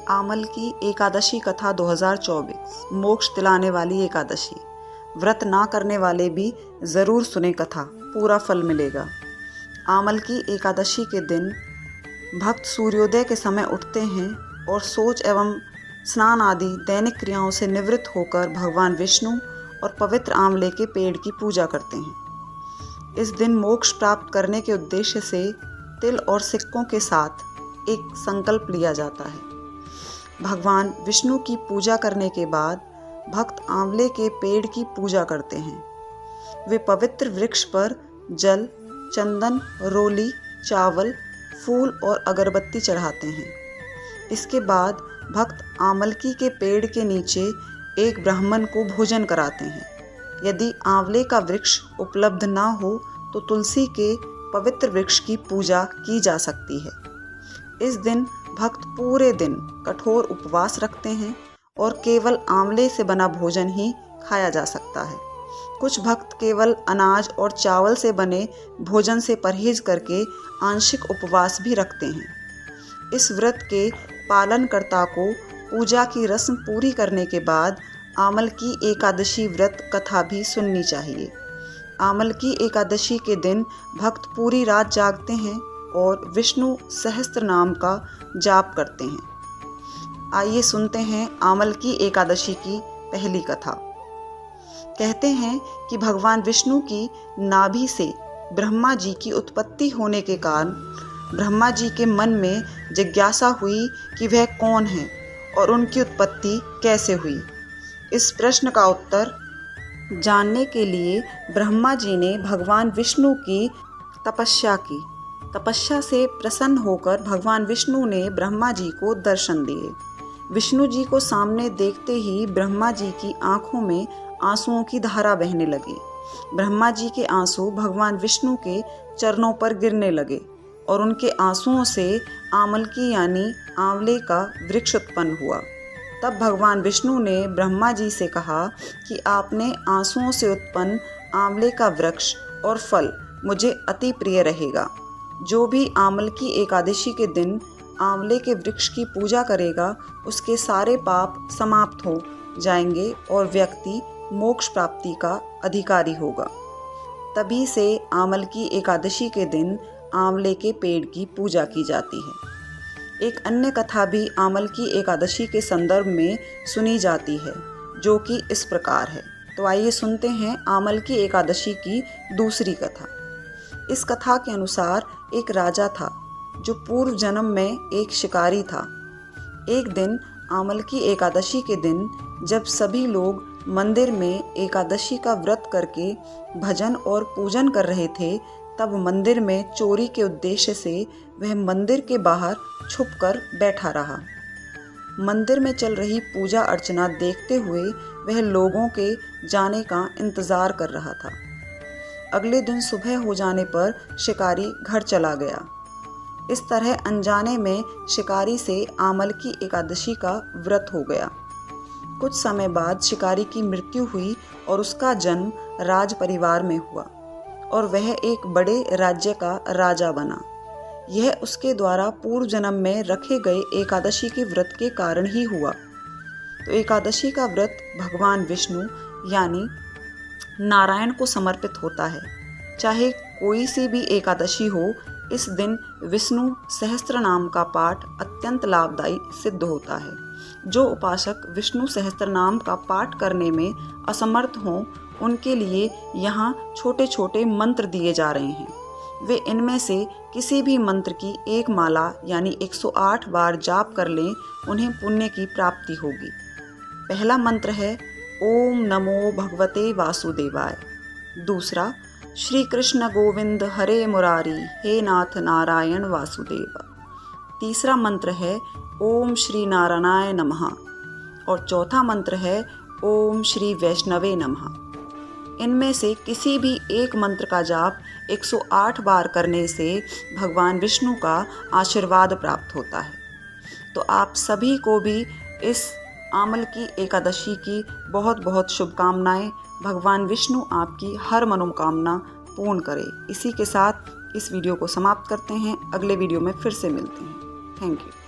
आमल की एकादशी कथा 2024 मोक्ष दिलाने वाली एकादशी। व्रत ना करने वाले भी ज़रूर सुने कथा, पूरा फल मिलेगा। आमल की एकादशी के दिन भक्त सूर्योदय के समय उठते हैं और शौच एवं स्नान आदि दैनिक क्रियाओं से निवृत्त होकर भगवान विष्णु और पवित्र आंवले के पेड़ की पूजा करते हैं। इस दिन मोक्ष प्राप्त करने के उद्देश्य से तिल और सिक्कों के साथ एक संकल्प लिया जाता है। भगवान विष्णु की पूजा करने के बाद भक्त आंवले के पेड़ की पूजा करते हैं। वे पवित्र वृक्ष पर जल, चंदन, रोली, चावल, फूल और अगरबत्ती चढ़ाते हैं। इसके बाद भक्त आमलकी के पेड़ के नीचे एक ब्राह्मण को भोजन कराते हैं। यदि आंवले का वृक्ष उपलब्ध ना हो तो तुलसी के पवित्र वृक्ष की पूजा की जा सकती है। इस दिन भक्त पूरे दिन कठोर उपवास रखते हैं और केवल आंवले से बना भोजन ही खाया जा सकता है। कुछ भक्त केवल अनाज और चावल से बने भोजन से परहेज करके आंशिक उपवास भी रखते हैं। इस व्रत के पालनकर्ता को पूजा की रस्म पूरी करने के बाद आमल की एकादशी व्रत कथा भी सुननी चाहिए। आमल की एकादशी के दिन भक्त पूरी रात जागते हैं और विष्णु सहस्त्र नाम का जाप करते हैं। आइए सुनते हैं आमल की एकादशी की पहली कथा। कहते हैं कि भगवान विष्णु की नाभि से ब्रह्मा जी की उत्पत्ति होने के कारण ब्रह्मा जी के मन में जिज्ञासा हुई कि वह कौन है और उनकी उत्पत्ति कैसे हुई। इस प्रश्न का उत्तर जानने के लिए ब्रह्मा जी ने भगवान विष्णु की तपस्या की। तपस्या से प्रसन्न होकर भगवान विष्णु ने ब्रह्मा जी को दर्शन दिए। विष्णु जी को सामने देखते ही ब्रह्मा जी की आंखों में आंसुओं की धारा बहने लगी। ब्रह्मा जी के आंसू भगवान विष्णु के चरणों पर गिरने लगे और उनके आंसुओं से आमलकी यानी आंवले का वृक्ष उत्पन्न हुआ। तब भगवान विष्णु ने ब्रह्मा जी से कहा कि आपने आंसुओं से उत्पन्न आंवले का वृक्ष और फल मुझे अति प्रिय रहेगा। जो भी आमल की एकादशी के दिन आंवले के वृक्ष की पूजा करेगा उसके सारे पाप समाप्त हो जाएंगे और व्यक्ति मोक्ष प्राप्ति का अधिकारी होगा। तभी से आमल की एकादशी के दिन आंवले के पेड़ की पूजा की जाती है। एक अन्य कथा भी आमल की एकादशी के संदर्भ में सुनी जाती है जो कि इस प्रकार है। तो आइए सुनते हैं आमल की एकादशी की दूसरी कथा। इस कथा के अनुसार एक राजा था जो पूर्व जन्म में एक शिकारी था। एक दिन आमल की एकादशी के दिन जब सभी लोग मंदिर में एकादशी का व्रत करके भजन और पूजन कर रहे थे, तब मंदिर में चोरी के उद्देश्य से वह मंदिर के बाहर छुपकर बैठा रहा। मंदिर में चल रही पूजा अर्चना देखते हुए वह लोगों के जाने का इंतजार कर रहा था। अगले दिन सुबह हो जाने पर शिकारी घर चला गया। इस तरह अनजाने में शिकारी से आमल की एकादशी का व्रत हो गया। कुछ समय बाद शिकारी की मृत्यु हुई और उसका जन्म राज परिवार में हुआ और वह एक बड़े राज्य का राजा बना। यह उसके द्वारा पूर्व जन्म में रखे गए एकादशी के व्रत के कारण ही हुआ। तो एकादशी का व्रत भगवान विष्णु यानी नारायण को समर्पित होता है। चाहे कोई सी भी एकादशी हो, इस दिन विष्णु सहस्त्र नाम का पाठ अत्यंत लाभदायी सिद्ध होता है। जो उपासक विष्णु सहस्त्र नाम का पाठ करने में असमर्थ हों, उनके लिए यहाँ छोटे छोटे मंत्र दिए जा रहे हैं। वे इनमें से किसी भी मंत्र की एक माला यानी 108 बार जाप कर लें, उन्हें पुण्य की प्राप्ति होगी। पहला मंत्र है ओम नमो भगवते वासुदेवाय। दूसरा श्री कृष्ण गोविंद हरे मुरारी हे नाथ नारायण वासुदेव। तीसरा मंत्र है ओम श्री नारायणाय नमः और चौथा मंत्र है ओम श्री वैष्णवे नमः। इनमें से किसी भी एक मंत्र का जाप 108 बार करने से भगवान विष्णु का आशीर्वाद प्राप्त होता है। तो आप सभी को भी इस आमल की एकादशी की बहुत बहुत शुभकामनाएं। भगवान विष्णु आपकी हर मनोकामना पूर्ण करे। इसी के साथ इस वीडियो को समाप्त करते हैं। अगले वीडियो में फिर से मिलते हैं। Thank you.